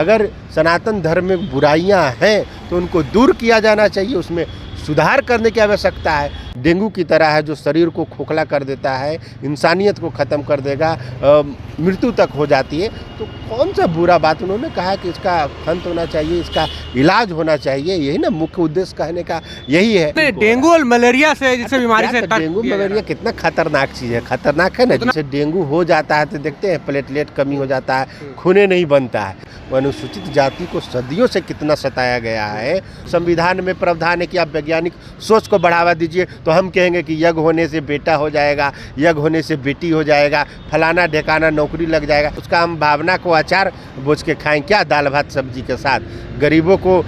अगर सनातन धर्म में बुराइयां हैं तो उनको दूर किया जाना चाहिए, उसमें सुधार करने की आवश्यकता है। डेंगू की तरह है जो शरीर को खोखला कर देता है, इंसानियत को ख़त्म कर देगा, मृत्यु तक हो जाती है। तो कौन सा बुरा बात, उन्होंने कहा कि इसका अंत होना चाहिए, इसका इलाज होना चाहिए, यही ना मुख्य उद्देश्य कहने का यही है। डेंगू और मलेरिया से जैसे बीमारी से डेंगू मलेरिया कितना खतरनाक चीज़ है, खतरनाक है ना। जैसे डेंगू हो जाता है तो देखते हैं प्लेटलेट कमी हो जाता है, खूने नहीं बनता है। अनुसूचित जाति को सदियों से कितना सताया गया है। संविधान में प्रावधान है कि आप वैज्ञानिक सोच को बढ़ावा दीजिए, तो हम कहेंगे कि यज्ञ होने से बेटा हो जाएगा, यज्ञ होने से बेटी हो जाएगा, फलाना ढेकाना नौकरी लग जाएगा। उसका हम भावना को अचार बोझ के खाएं क्या, दाल भात सब्जी के साथ। गरीबों को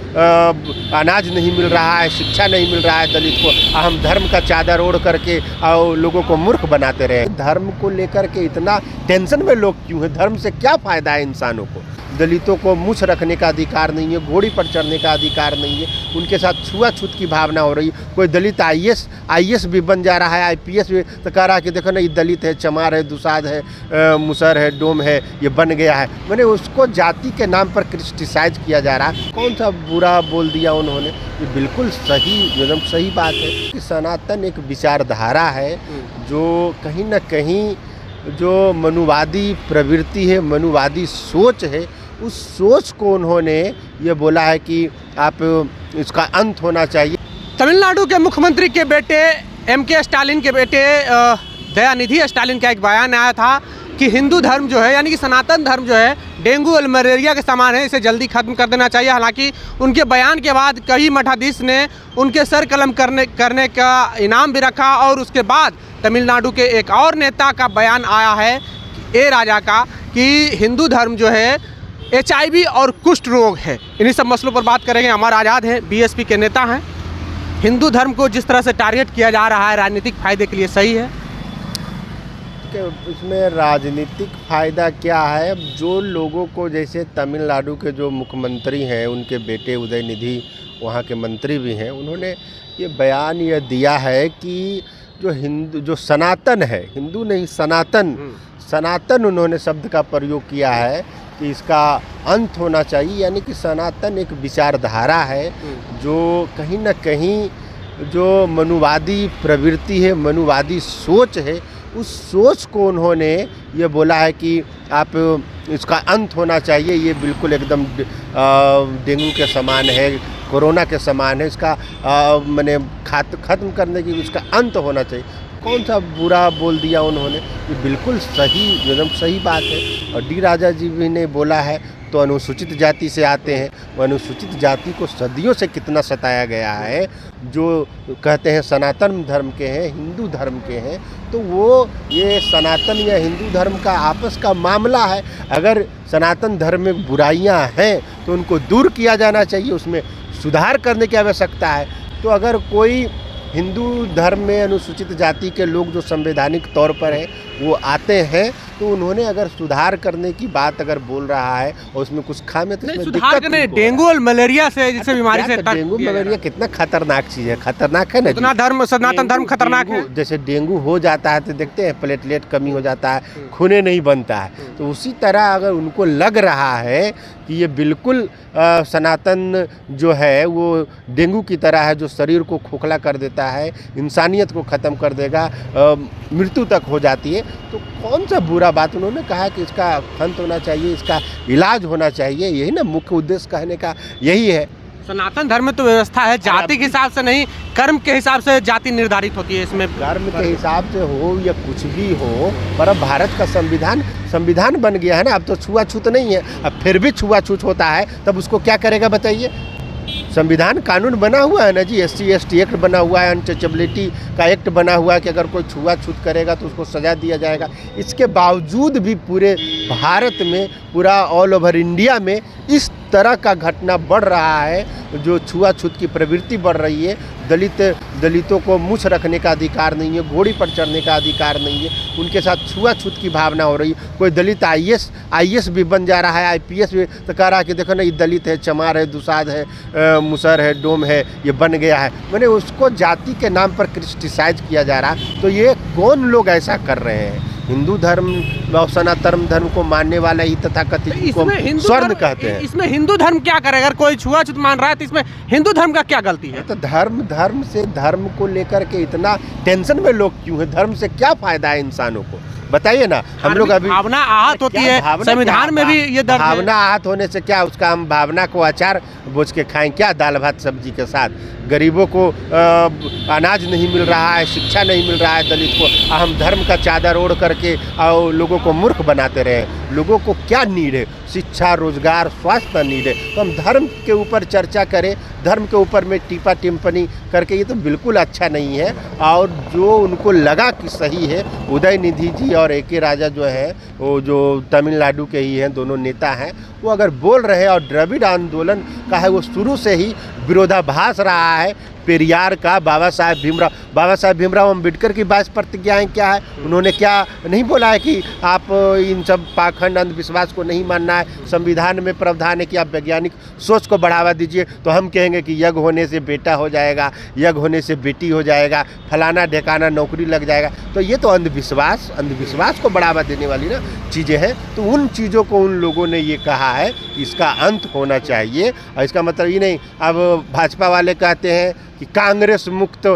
अनाज नहीं मिल रहा है, शिक्षा नहीं मिल रहा है, दलित को हम धर्म का चादर ओढ़ करके और लोगों को मूर्ख बनाते रहे। धर्म को लेकर के इतना टेंशन में लोग क्यों हैं? धर्म से क्या फ़ायदा है इंसानों को? दलितों को मूछ रखने का अधिकार नहीं है, घोड़ी पर चढ़ने का अधिकार नहीं है, उनके साथ छुआछूत की भावना हो रही है। कोई दलित आईएएस भी बन जा रहा है, आईपीएस भी, तो कह रहा है कि देखो ना ये दलित है, चमार है, दुसाध है, मुसर है, डोम है, ये बन गया है। मैंने उसको जाति के नाम पर क्रिटिसाइज किया जा रहा है। कौन सा बुरा बोल दिया उन्होंने? ये बिल्कुल सही, एकदम सही बात है कि सनातन एक विचारधारा है जो कहीं ना कहीं जो मनुवादी प्रवृत्ति है, मनुवादी सोच है, उस सोच को उन्होंने ये बोला है कि आप इसका अंत होना चाहिए। तमिलनाडु के मुख्यमंत्री के बेटे एमके स्टालिन के बेटे दयानिधि स्टालिन का एक बयान आया था कि हिंदू धर्म जो है, यानी कि सनातन धर्म जो है, डेंगू और मलेरिया के समान है, इसे जल्दी खत्म कर देना चाहिए। हालांकि उनके बयान के बाद कई मठाधीश ने उनके सर कलम करने का इनाम भी रखा। और उसके बाद तमिलनाडु के एक और नेता का बयान आया है ए राजा का कि हिंदू धर्म जो है HIV और कुष्ठ रोग है। इन्हीं सब मसलों पर बात करेंगे। अमर आज़ाद हैं, BSP के नेता हैं। हिंदू धर्म को जिस तरह से टारगेट किया जा रहा है राजनीतिक फ़ायदे के लिए, सही है? इसमें राजनीतिक फ़ायदा क्या है? जो लोगों को, जैसे तमिलनाडु के जो मुख्यमंत्री हैं, उनके बेटे उदयनिधि वहाँ के मंत्री भी हैं, उन्होंने ये बयान यह दिया है कि जो सनातन है, हिंदू नहीं सनातन उन्होंने शब्द का प्रयोग किया है कि इसका अंत होना चाहिए। यानी कि सनातन एक विचारधारा है जो कहीं ना कहीं जो मनुवादी प्रवृत्ति है, मनुवादी सोच है, उस सोच को उन्होंने ये बोला है कि आप इसका अंत होना चाहिए। ये बिल्कुल एकदम डेंगू के समान है, कोरोना के समान है, इसका मैंने ख़त्म करने की, इसका अंत होना चाहिए। कौन सा बुरा बोल दिया उन्होंने? ये बिल्कुल सही, एकदम सही बात है। और डी राजा जी भी ने बोला है, तो अनुसूचित जाति से आते हैं। वो अनुसूचित जाति को सदियों से कितना सताया गया है। जो कहते हैं सनातन धर्म के हैं, हिंदू धर्म के हैं, तो वो ये सनातन या हिंदू धर्म का आपस का मामला है। अगर सनातन धर्म में बुराइयां हैं तो उनको दूर किया जाना चाहिए, उसमें सुधार करने की आवश्यकता है। तो अगर कोई हिंदू धर्म में अनुसूचित जाति के लोग जो संवैधानिक तौर पर हैं वो आते हैं, तो उन्होंने अगर सुधार करने की बात अगर बोल रहा है और उसमें कुछ खामे, तो इसमें दिक्कत नहीं। डेंगू और मलेरिया से जैसे बीमारी से डेंगू मलेरिया कितना खतरनाक चीज़ है, खतरनाक है ना। सनातन धर्म खतरनाक है। जैसे डेंगू हो जाता है तो देखते हैं प्लेटलेट कमी हो जाता है, खूने नहीं बनता है। तो उसी तरह अगर उनको लग रहा है कि ये बिल्कुल सनातन जो है वो डेंगू की तरह है जो शरीर को खोखला कर देता है, इंसानियत को ख़त्म कर देगा, मृत्यु तक हो जाती है, तो कौन सा बुरा बात? उन्होंने कहा कि इसका अंत होना चाहिए, इसका इलाज होना चाहिए, यही ना मुख्य उद्देश्य कहने का यही है। सनातन धर्म में तो व्यवस्था है, जाति के हिसाब से नहीं, कर्म के हिसाब से जाति निर्धारित होती है। इसमें कर्म के हिसाब से हो या कुछ भी हो, पर अब भारत का संविधान बन गया है ना, अब तो छुआछूत नहीं है। अब फिर भी छुआछूत होता है, तब उसको क्या करेगा बताइए? संविधान कानून बना हुआ है ना जी, SC/ST एक्ट बना हुआ है, अनटचेबिलिटी का एक्ट बना हुआ है कि अगर कोई छुआछूत करेगा तो उसको सज़ा दिया जाएगा। इसके बावजूद भी पूरे भारत में, पूरा ऑल ओवर इंडिया में इस तरह का घटना बढ़ रहा है, जो छुआछूत की प्रवृत्ति बढ़ रही है। दलितों को मूछ रखने का अधिकार नहीं है, घोड़ी पर चढ़ने का अधिकार नहीं है, उनके साथ छुआछूत की भावना हो रही है। कोई दलित आईएएस भी बन जा रहा है, IPS भी, तो कह रहा है कि देखो ना ये दलित है, चमार है, दुसाध है, मुसर है, डोम है, ये बन गया है। मैंने उसको जाति के नाम पर क्रिटिसाइज किया जा रहा है। तो ये कौन लोग ऐसा कर रहे हैं? हिंदू धर्म और सनातन धर्म को मानने वाला ही तथाकथित को इसमें हिंदू स्वर्ण धर्म कहते हैं। इसमें हिंदू धर्म क्या करे? अगर कोई छुआछूत मान रहा है तो इसमें हिंदू धर्म का क्या गलती है? तो धर्म से धर्म को लेकर के इतना टेंशन में लोग क्यों है? धर्म से क्या फायदा है इंसानों को, बताइए ना। हम लोग अभी भावना आहत होती है, संविधान में भी ये दर्ज है। भावना आहत होने से क्या, उसका हम भावना को अचार बोझ के खाएं क्या, दाल भात सब्जी के साथ? गरीबों को अनाज नहीं मिल रहा है, शिक्षा नहीं मिल रहा है, दलित को हम धर्म का चादर ओढ़ करके और लोगों को मूर्ख बनाते रहे। लोगों को क्या नीड है? शिक्षा, रोजगार, स्वास्थ्य नीड है। तो हम धर्म के ऊपर चर्चा करें, धर्म के ऊपर में टीपा टिप्पणी करके, ये तो बिल्कुल अच्छा नहीं है। और जो उनको लगा कि सही है, उदयनिधि जी और ए.के. राजा जो है, वो जो तमिलनाडु के ही हैं, दोनों नेता हैं, वो अगर बोल रहे हैं, और द्रविड़ आंदोलन का है वो शुरू से ही विरोधाभास रहा है पेरियार का। बाबा साहेब भीमराव अम्बेडकर की 22 प्रतिज्ञाएं क्या है? उन्होंने क्या नहीं बोला है कि आप इन सब पाखंड अंधविश्वास को नहीं मानना है? संविधान में प्रावधान है कि आप वैज्ञानिक सोच को बढ़ावा दीजिए। तो हम कहेंगे कि यज्ञ होने से बेटा हो जाएगा, यज्ञ होने से बेटी हो जाएगा, फलाना ढेकाना नौकरी लग जाएगा। तो ये तो अंधविश्वास को बढ़ावा देने वाली ना चीज़ें हैं। तो उन चीज़ों को उन लोगों ने ये कहा है कि इसका अंत होना चाहिए। और इसका मतलब ये नहीं, अब भाजपा वाले कहते हैं कि कांग्रेस मुक्त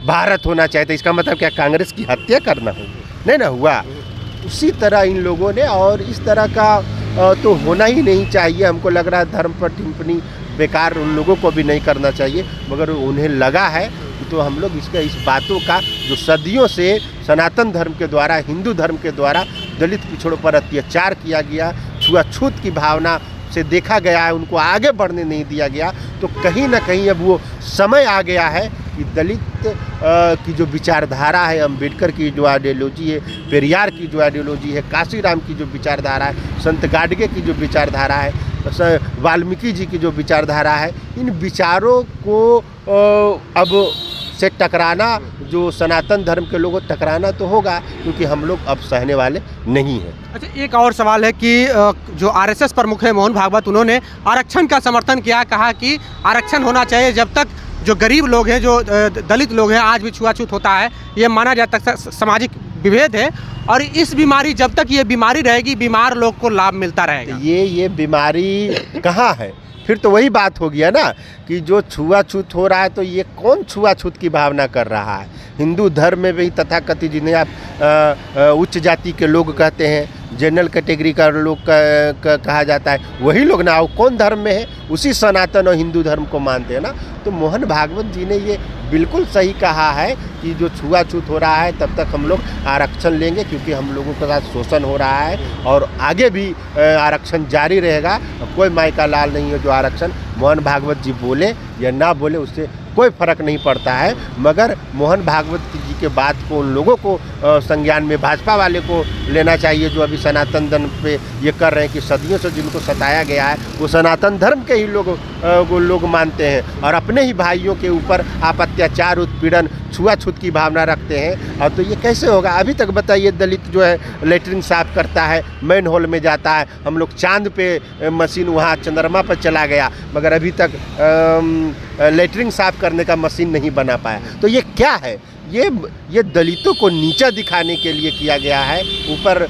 भारत होना चाहिए, तो इसका मतलब क्या कांग्रेस की हत्या करना हो? नहीं ना हुआ। उसी तरह इन लोगों ने, और इस तरह का तो होना ही नहीं चाहिए। हमको लग रहा है धर्म पर टिप्पणी बेकार उन लोगों को भी नहीं करना चाहिए, मगर उन्हें लगा है। तो हम लोग इस बातों का जो सदियों से सनातन धर्म के द्वारा, हिंदू धर्म के द्वारा दलित पिछड़ों पर अत्याचार किया गया, छुआछूत की भावना से देखा गया है, उनको आगे बढ़ने नहीं दिया गया, तो कहीं ना कहीं अब वो समय आ गया है कि दलित की जो विचारधारा है, अम्बेडकर की जो आइडियोलॉजी है, पेरियार की जो आइडियोलॉजी है, काशीराम की जो विचारधारा है, संत गाडगे की जो विचारधारा है, वाल्मीकि जी की जो विचारधारा है, इन विचारों को अब से टकराना, जो सनातन धर्म के लोगों टकराना तो होगा, क्योंकि हम लोग अब सहने वाले नहीं हैं। अच्छा, एक और सवाल है कि जो आरएसएस प्रमुख है मोहन भागवत, उन्होंने आरक्षण का समर्थन किया, कहा कि आरक्षण होना चाहिए जब तक जो गरीब लोग हैं, जो दलित लोग हैं, आज भी छुआछूत होता है, ये माना जाता है सामाजिक विभेद है, और इस बीमारी जब तक ये बीमारी रहेगी, बीमार लोग को लाभ मिलता रहेगा। ये बीमारी कहाँ है? फिर तो वही बात हो गया ना कि जो छुआछूत हो रहा है, तो ये कौन छुआछूत की भावना कर रहा है? हिंदू धर्म में भी तथाकथित, जिन्हें आप उच्च जाति के लोग कहते हैं, जनरल कैटेगरी का लोग कहा जाता है, वही लोग ना कौन धर्म में है? उसी सनातन और हिंदू धर्म को मानते हैं ना। तो मोहन भागवत जी ने ये बिल्कुल सही कहा है कि जो छुआछूत हो रहा है, तब तक हम लोग आरक्षण लेंगे, क्योंकि हम लोगों के साथ शोषण हो रहा है, और आगे भी आरक्षण जारी रहेगा। कोई माई का लाल नहीं है जो आरक्षण मोहन भागवत जी बोले या ना बोले, उससे कोई फर्क नहीं पड़ता है। मगर मोहन भागवत जी के बात को उन लोगों को संज्ञान में, भाजपा वाले को लेना चाहिए, जो अभी सनातन धर्म पे ये कर रहे हैं कि सदियों से जिनको सताया गया है, वो सनातन धर्म के ही लोग मानते हैं, और अपने ही भाइयों के ऊपर आप अत्याचार, उत्पीड़न, छुआछूत की भावना रखते हैं। और तो ये कैसे होगा? अभी तक बताइए, दलित जो है लेटरिन साफ करता है, मैन होल में जाता है, हम लोग चांद पे मशीन, वहाँ चंद्रमा पर चला गया, मगर अभी तक लेटरिन साफ करने का मशीन नहीं बना पाया। तो ये क्या है? ये दलितों को नीचा दिखाने के लिए किया गया है। ऊपर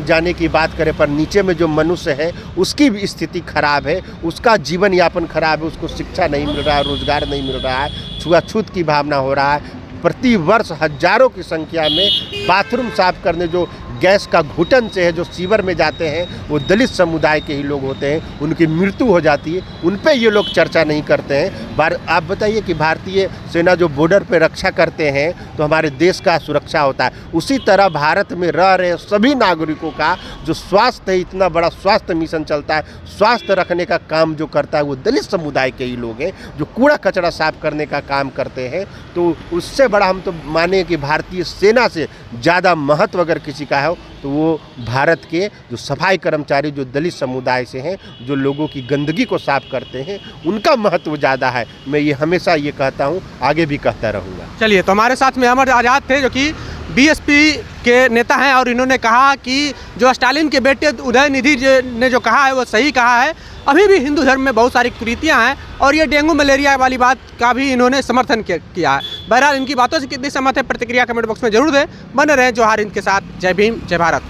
जाने की बात करें, पर नीचे में जो मनुष्य है उसकी भी स्थिति खराब है, उसका जीवन यापन खराब है, उसको शिक्षा नहीं मिल रहा है, रोजगार नहीं मिल रहा है, छुआछूत की भावना हो रहा है। प्रति वर्ष हजारों की संख्या में बाथरूम साफ करने जो गैस का घुटन से है, जो सीवर में जाते हैं, वो दलित समुदाय के ही लोग होते हैं, उनकी मृत्यु हो जाती है, उन पे ये लोग चर्चा नहीं करते हैं। आप बताइए कि भारतीय सेना जो बॉर्डर पे रक्षा करते हैं, तो हमारे देश का सुरक्षा होता है। उसी तरह भारत में रह रहे सभी नागरिकों का जो स्वास्थ्य है, इतना बड़ा स्वास्थ्य मिशन चलता है, स्वास्थ्य रखने का काम जो करता है वो दलित समुदाय के ही लोग हैं, जो कूड़ा कचरा साफ करने का काम करते हैं। तो उससे बड़ा हम तो माने कि भारतीय सेना से ज़्यादा महत्व अगर किसी का है, तो वो भारत के जो सफाई कर्मचारी, जो दलित समुदाय से हैं, जो लोगों की गंदगी को साफ करते हैं, उनका महत्व ज़्यादा है। मैं ये हमेशा ये कहता हूँ, आगे भी कहता रहूँगा। चलिए, तो हमारे साथ में अमर आज़ाद थे, जो कि बीएसपी के नेता हैं, और इन्होंने कहा कि जो स्टालिन के बेटे उदयनिधि ने जो कहा है वो सही कहा है। अभी भी हिंदू धर्म में बहुत सारी कुरीतियाँ हैं, और ये डेंगू मलेरिया वाली बात का भी इन्होंने समर्थन किया है। बहरहाल इनकी बातों से कितनी सहमत है प्रतिक्रिया कमेंट बॉक्स में जरूर दें। बने रहें जोहार हिंद के साथ। जय भीम, जय भारत।